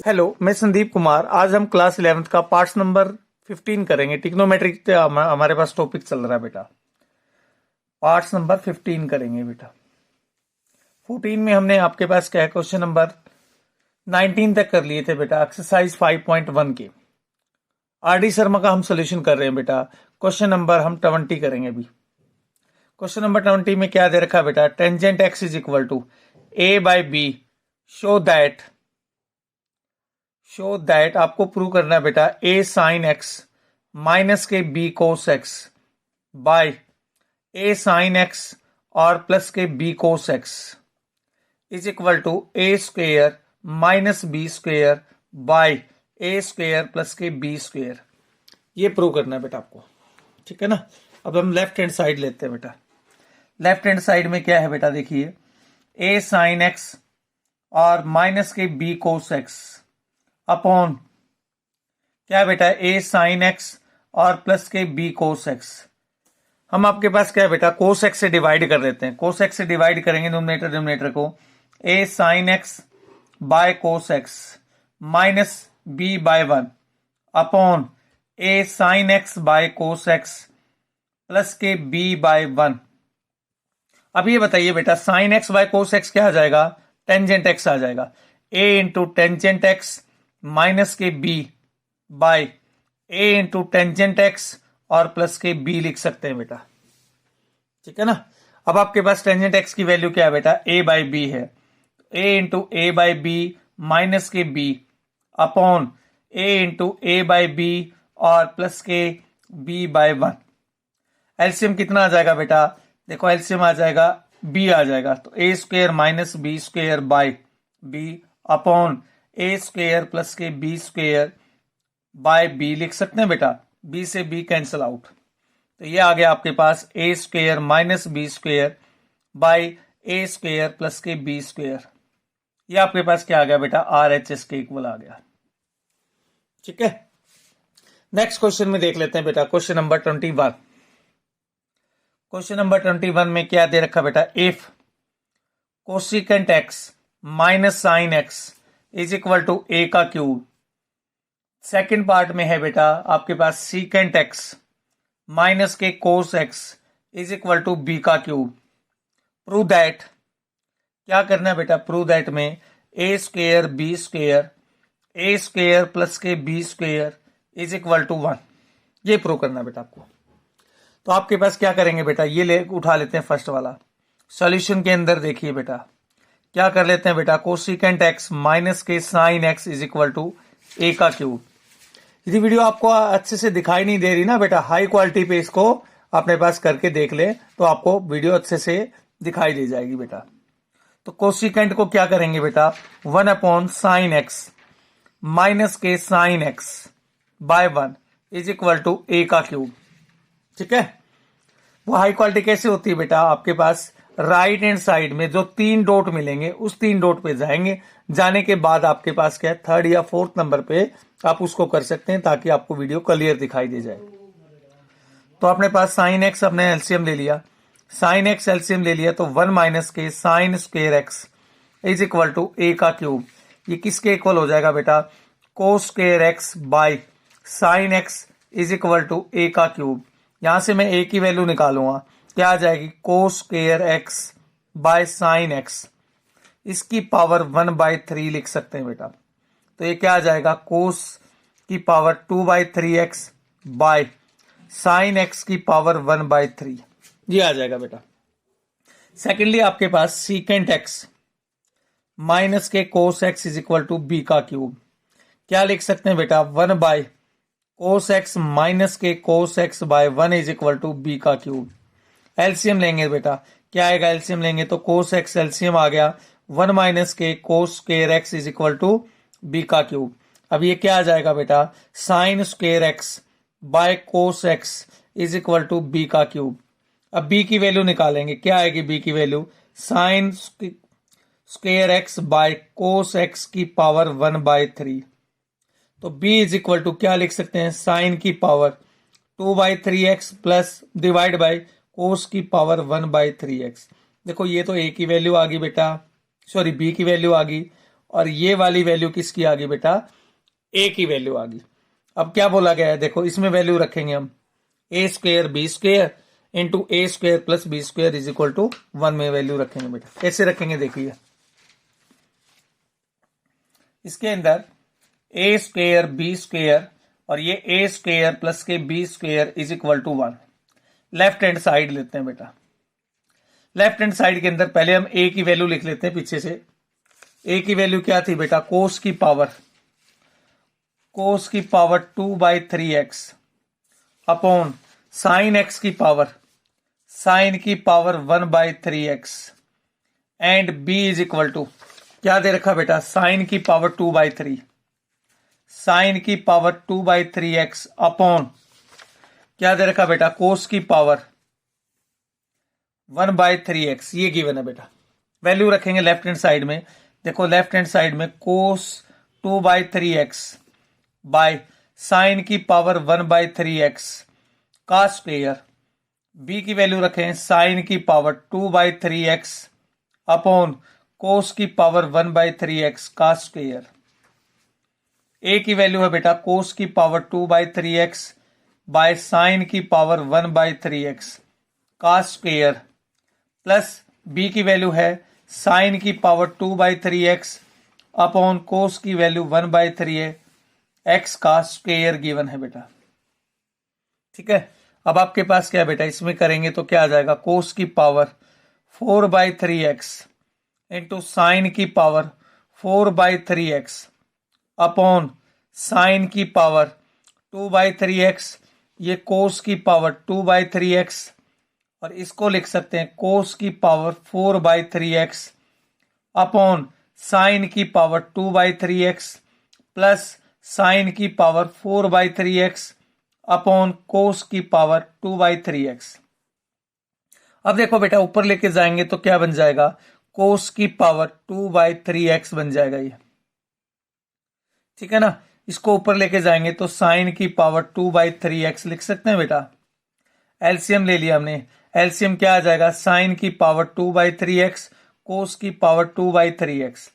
Hello, मैं संदीप कुमार। आज हम क्लास 11th का पार्ट्स नंबर 15 करेंगे। टिग्नोमेट्रिक हमारे पास टॉपिक चल रहा है बेटा। पार्ट्स नंबर 15 करेंगे बेटा। 14 में हमने आपके पास क्या है, क्वेश्चन नंबर 19 तक कर लिए थे बेटा, एक्सरसाइज 5.1 के। आरडी शर्मा का हम सोल्यूशन कर रहे हैं बेटा। क्वेश्चन नंबर हम 20 करेंगे अभी। क्वेश्चन नंबर 20 में क्या दे रखा है बेटा, tangent x is equal to a by b, show that आपको प्रूव करना है बेटा, ए साइन एक्स माइनस के b cos x by a sine x और प्लस के b cos x is equal to a square minus B square by A square plus के B square. ये prove करना है बेटा आपको, ठीक है ना। अब हम लेफ्ट हैंड साइड लेते हैं बेटा। लेफ्ट हैंड साइड में क्या है बेटा, देखिए ए साइन एक्स और माइनस के बी कोस एक्स अपॉन क्या बेटा, ए साइन एक्स और प्लस के बी कोस एक्स। हम आपके पास क्या है बेटा, कोस एक्स से डिवाइड कर देते हैं। कोस एक्स से डिवाइड करेंगे नोमिनेटर डिनोमिनेटर को, A sine x by cos x minus B by 1 upon A sine x by cos x plus के बी बाय 1। अब ये बताइए बेटा, sine x by cos x क्या आ जाएगा, टेंजेंट एक्स आ जाएगा। A into tangent x minus के B by A into tangent x और प्लस के बी लिख सकते हैं बेटा, ठीक है ना। अब आपके पास टेंजेंट एक्स की वैल्यू क्या है बेटा, ए बाई बी है। A into A by B minus के B upon A into A by B और प्लस के बी बाय 1। एलसीएम कितना आ जाएगा बेटा, देखो एलसीएम आ जाएगा बी आ जाएगा, तो A square minus B square by B upon A square plus के बी स्क्वेयर बाय बी लिख सकते हैं बेटा। बी से बी कैंसिल आउट, तो ये आ गया आपके पास A square minus B square by A square plus के बी स्क्वेयर। ये आपके पास क्या आ गया बेटा, आर एच एस के इक्वल आ गया, ठीक है। नेक्स्ट क्वेश्चन में देख लेते हैं बेटा, क्वेश्चन नंबर 21। क्वेश्चन नंबर 21 में क्या दे रखा बेटा, if cosecant x minus sine x is equal to A का क्यूब। सेकेंड पार्ट में है बेटा आपके पास सीकेंट एक्स माइनस के cos x is equal to b का क्यूब। प्रूव दैट, क्या करना है बेटा, प्रूव दैट में a square B square a square plus के B square is equal to 1। ये प्रूव करना है बेटा आपको। तो आपके पास क्या करेंगे बेटा, ये ले उठा लेते हैं फर्स्ट वाला। सॉल्यूशन के अंदर देखिए बेटा क्या कर लेते हैं बेटा, कोसिकेंट एक्स माइनस के sine x is equal to A का क्यूब। यदि वीडियो आपको अच्छे से दिखाई नहीं दे रही ना बेटा, हाई क्वालिटी पे इसको अपने पास करके देख ले तो आपको वीडियो अच्छे से दिखाई दे जाएगी बेटा। तो कोसिकेंट को क्या करेंगे बेटा, 1 अपॉन साइन एक्स माइनस के sine x by 1 is equal to A का क्यूब, ठीक है। वो हाई क्वालिटी कैसे होती है बेटा, आपके पास राइट हैंड साइड में जो 3 डॉट मिलेंगे उस 3 डॉट पे जाएंगे, जाने के बाद आपके पास क्या है, थर्ड या फोर्थ नंबर पे आप उसको कर सकते हैं ताकि आपको वीडियो क्लियर दिखाई दे जाए। तो अपने पास साइन एक्स अपने एलसीएम ले लिया, साइन एक्स एलसीएम ले लिया, तो 1 माइनस के sine square x is equal to A का क्यूब। ये किसके इक्वल हो जाएगा बेटा, cos square x by sine x is equal to A का क्यूब। यहां से मैं ए की वैल्यू निकालूंगा, क्या आ जाएगी, कोस square x by sine x, इसकी पावर 1/3 लिख सकते हैं बेटा। तो ये क्या आ जाएगा, कोस की power 2/3x bye sine x की पावर 1/3, ये आ जाएगा बेटा। सेकेंडली आपके पास सीकेंट एक्स माइनस के cos x is equal to b का क्यूब। क्या लिख सकते हैं बेटा, 1 बाय कोस एक्स माइनस के cos x by 1 is equal to b का क्यूब। एलसीएम लेंगे बेटा, क्या आएगा, एलसीएम लेंगे तो कोस एक्स एलसीएम आ गया 1 माइनस के cos square x is equal to b का क्यूब। अब ये क्या आ जाएगा बेटा, sine square x by cos x is equal to b का क्यूब। अब बी की वैल्यू निकालेंगे, क्या आएगी बी की value, sine square x by cos x की पावर 1/3। तो b इज इक्वल टू क्या लिख सकते हैं, साइन की power 2/3x plus divide by cos की पावर 1/3x। देखो ये तो a की वैल्यू आ गई बेटा, सॉरी b की वैल्यू आ गई, और ये वाली वैल्यू किसकी आ गई बेटा, ए की वैल्यू आ गई। अब क्या बोला गया है, देखो इसमें वैल्यू रखेंगे हम A square B square into A square plus B square is equal to 1 में वैल्यू रखेंगे बेटा। कैसे रखेंगे देखिए, इसके अंदर ए स्क्वेयर बी स्क्वेयर और ये ए स्क्वेयर प्लस के B square is equal to 1। Left hand side लेते हैं बेटा। लेफ्ट हैंड साइड के अंदर पहले हम ए की वैल्यू लिख लेते हैं पीछे से। ए की वैल्यू क्या थी बेटा, कोस की power 2/3x upon sine x की power 1/3x and b is equal to क्या दे रखा बेटा, साइन की पावर 2/3x अपॉन क्या दे रखा बेटा, कोस की पावर 1/3x। ये गिवन है बेटा। वैल्यू रखेंगे लेफ्ट हैंड साइड में। देखो लेफ्ट हैंड साइड में कोस 2/3x बाय साइन की पावर 1/3x का स्क्वेयर, b की वैल्यू रखें साइन की पावर 2/3x अपॉन कोस की पावर 1/3x का स्क्वेयर। a की वैल्यू है बेटा कोस की पावर 2/3x बाय साइन की पावर 1/3x का स्क्वेयर प्लस b की वैल्यू है साइन की पावर 2/3x अपॉन कोस की वैल्यू 1/3x का स्क्वेयर गिवन है बेटा। ठीक है, अब आपके पास क्या है बेटा, इसमें करेंगे तो क्या आ जाएगा, कोस की पावर 4/3x इंटू साइन की पावर 4/3x अपॉन साइन की पावर 2/3x, ये कोस की पावर 2/3x और इसको लिख सकते हैं कोस की पावर 4/3x अपॉन साइन की पावर 2/3x प्लस साइन की पावर 4/3x अपॉन कोस की पावर 2/3x। अब देखो बेटा ऊपर लेके जाएंगे तो क्या बन जाएगा, कोस की पावर 2/3x बन जाएगा ये। ठीक है ना, इसको ऊपर लेके जाएंगे तो साइन की पावर 2/3x लिख सकते हैं बेटा। एलसीएम ले लिया हमने, एलसीएम क्या आ जाएगा, साइन की पावर 2/3x कोस की पावर 2/3x।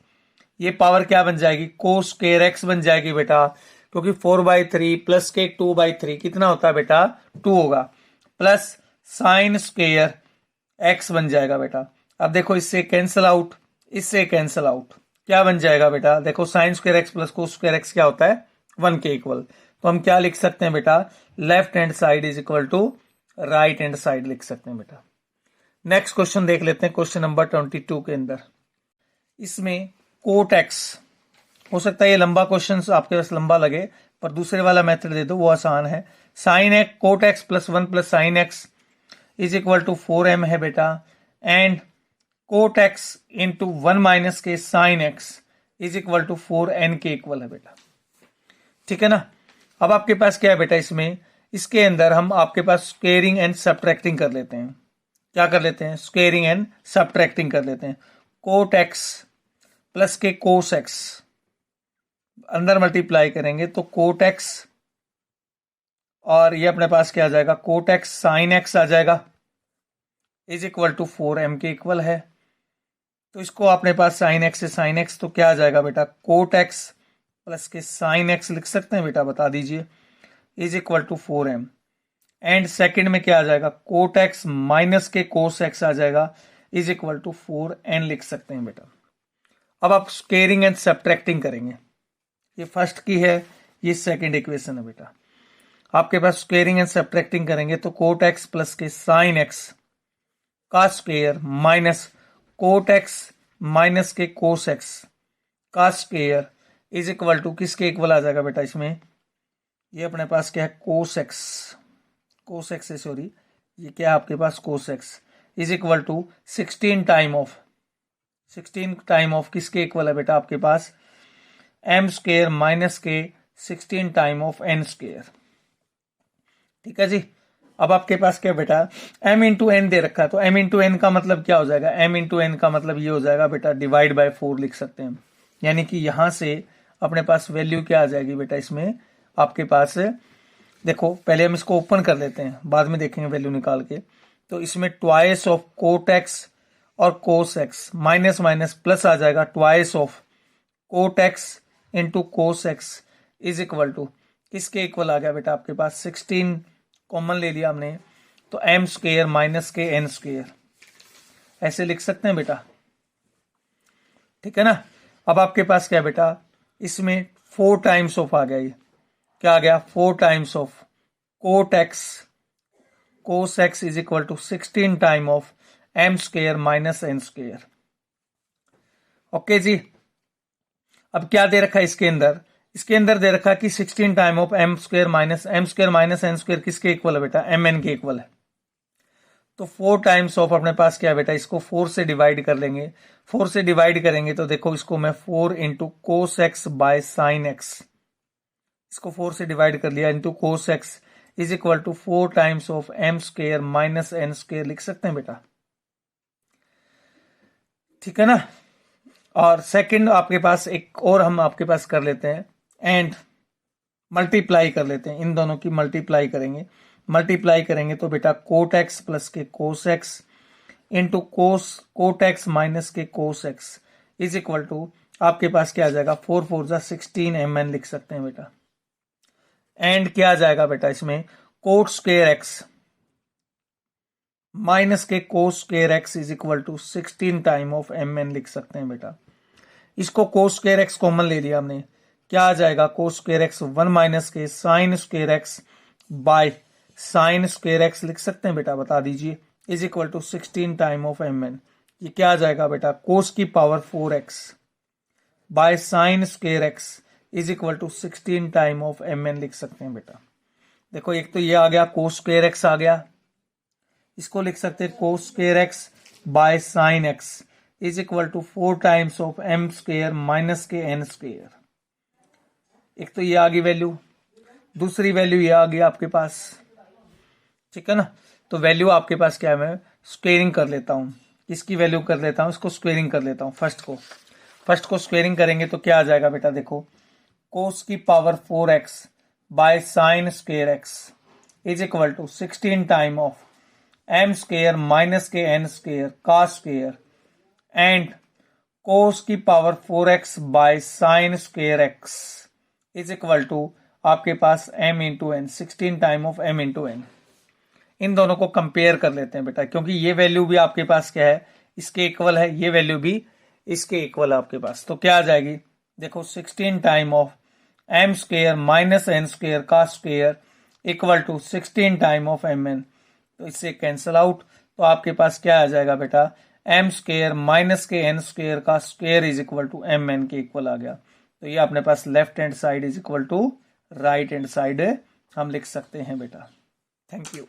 ये पावर क्या बन जाएगी, कोस स्क्वायर x बन जाएगी बेटा, क्योंकि 4/3 प्लस के 2/3 कितना होता है बेटा, 2 होगा, प्लस साइन स्क्वायर x बन जाएगा बेटा। अब देखो इससे कैंसिल आउट, इससे कैंसिल आउट, क्या बन जाएगा बेटा, देखो sine square x plus cos square x क्या होता है, 1 के इक्वल। तो हम क्या लिख सकते हैं बेटा, left hand side is equal to right hand side लिख सकते हैं बेटा। नेक्स्ट क्वेश्चन देख लेते हैं, क्वेश्चन नंबर 22 के अंदर। इसमें कोट एक्स, हो सकता है ये लंबा क्वेश्चन आपके पास लंबा लगे, पर दूसरे वाला मेथड दे दो वो आसान है। Sine x cot x plus 1 plus sine x is equal to 4m है बेटा, and cot x into 1 minus के sine x is equal to 4n के इक्वल है बेटा। ठीक है ना, अब आपके पास क्या है बेटा, इसमें इसके अंदर हम आपके पास स्क्वेयरिंग एंड सब्ट्रैक्टिंग कर लेते हैं। क्या कर लेते हैं, स्क्वेयरिंग एंड सब्ट्रैक्टिंग कर लेते हैं। कोट एक्स प्लस के कोस एक्स अंदर मल्टीप्लाई करेंगे तो कोट एक्स और ये अपने पास क्या आ जाएगा, कोट एक्स साइन एक्स आ जाएगा इज इक्वल टू 4m के इक्वल है। तो इसको अपने पास साइन एक्स से साइन एक्स तो क्या आ जाएगा बेटा, कोट एक्स प्लस के साइन एक्स लिख सकते हैं बेटा, बता दीजिए, is equal to 4m। And second में क्या आ जाएगा, कोट एक्स माइनस के कोस एक्स आ जाएगा इज इक्वल टू 4n लिख सकते हैं बेटा। अब आप स्क्वेयरिंग एंड सब्ट्रैक्टिंग करेंगे, ये फर्स्ट की है, ये सेकंड इक्वेशन है बेटा। आपके पास स्क्वेयरिंग एंड सब्ट्रैक्टिंग करेंगे तो कोट एक्स प्लस के साइन एक्स का square minus cot x minus के कोस एक्स का स्क्वेयर इज इक्वल टू किसके इक्वल आ जाएगा बेटा, इसमें ये अपने पास क्या है, कोस एक्स है, सॉरी ये क्या है आपके पास, cos x is equal to 16 time of किसके इक्वल है बेटा, आपके पास m स्क्वेयर माइनस के 16 टाइम ऑफ n स्क्वेयर। ठीक है जी, अब आपके पास क्या बेटा, m इंटू एन दे रखा है, तो m इंटू एन का मतलब क्या हो जाएगा, m इंटू एन का मतलब ये हो जाएगा बेटा डिवाइड बाय 4 लिख सकते हैं। यानी कि यहां से अपने पास वैल्यू क्या आ जाएगी बेटा, इसमें आपके पास देखो पहले हम इसको ओपन कर लेते हैं, बाद में देखेंगे वैल्यू निकाल के। तो इसमें ट्वाइस ऑफ कोट एक्स और cos x minus minus plus आ जाएगा twice of cot x into cos x is equal to किसके इक्वल आ गया बेटा आपके पास 16 कॉमन ले लिया हमने तो m स्क्वेयर माइनस के n स्क्वेयर ऐसे लिख सकते हैं बेटा, ठीक है ना। अब आपके पास क्या बेटा इसमें 4 टाइम्स ऑफ आ गया, ये क्या आ गया 4 times of cot x cos x is equal to 16 time of m square minus n square. Okay जी, अब क्या दे रखा है इसके अंदर दे रखा कि 16 time of m square minus n square किसके इक्वल है बेटा mn के इक्वल है। तो 4 टाइम्स ऑफ अपने पास क्या है बेटा, इसको 4 से डिवाइड कर लेंगे। 4 से डिवाइड करेंगे तो देखो इसको मैं 4 into cos x by sine x, इसको 4 से डिवाइड कर लिया into cos x is equal to 4 times of m square minus n square लिख सकते हैं बेटा, ठीक है ना। और सेकंड आपके पास एक और हम आपके पास कर लेते हैं एंड मल्टीप्लाई कर लेते हैं, इन दोनों की मल्टीप्लाई करेंगे तो बेटा कोट एक्स प्लस के cos x into cot x minus के cos x is equal to आपके पास क्या आ जाएगा 4 4 जा 16 mn लिख सकते हैं बेटा। एंड क्या आ जाएगा बेटा इसमें कोट स्क्वेयर एक्स माइनस के cos square x is equal to 16 time of mn लिख सकते हैं बेटा। इसको कोस स्क्वेयर एक्स कॉमन ले लिया हमने, क्या आ जाएगा कोस स्क्वेयर एक्स 1 माइनस के sine square x by sine square x लिख सकते हैं बेटा, बता दीजिए is equal to 16 time of mn। ये क्या आ जाएगा बेटा कोस की power 4x by sine square x is equal to 16 time of mn लिख सकते हैं बेटा। देखो एक तो ये आ गया कोस स्क्वेयर एक्स आ गया, इसको लिख सकते हैं cos square x by sine x is equal to 4 times of m square minus के n स्क्वेयर। एक तो ये आ गई वैल्यू, दूसरी वैल्यू ये आ गई आपके पास, ठीक है ना। तो वैल्यू आपके पास क्या है, मैं स्क्वेयरिंग कर लेता हूं, इसकी वैल्यू कर लेता हूं, इसको स्क्वेयरिंग कर लेता हूं। फर्स्ट को स्क्वेयरिंग करेंगे तो क्या आ जाएगा बेटा, देखो कोस की power 4x by sine square x is equal to 16 time of m square minus के n स्क्वेयर का स्क्वेयर एंड कोस की power 4x by sine square x is equal to आपके पास m into n 16 time of m into n. इन दोनों को compare कर लेते हैं बेटा, क्योंकि ये वैल्यू भी आपके पास क्या है इसके इक्वल है, ये वैल्यू भी इसके इक्वल है आपके पास। तो क्या आ जाएगी देखो 16 time of m square minus n square का square equal to 16 time of mn। तो इससे कैंसल आउट, तो आपके पास क्या आ जाएगा बेटा m स्क्वेयर माइनस के n स्क्वेयर का square is equal to mn के इक्वल आ गया। तो ये अपने पास left hand side is equal to right hand side हम लिख सकते हैं बेटा। Thank you.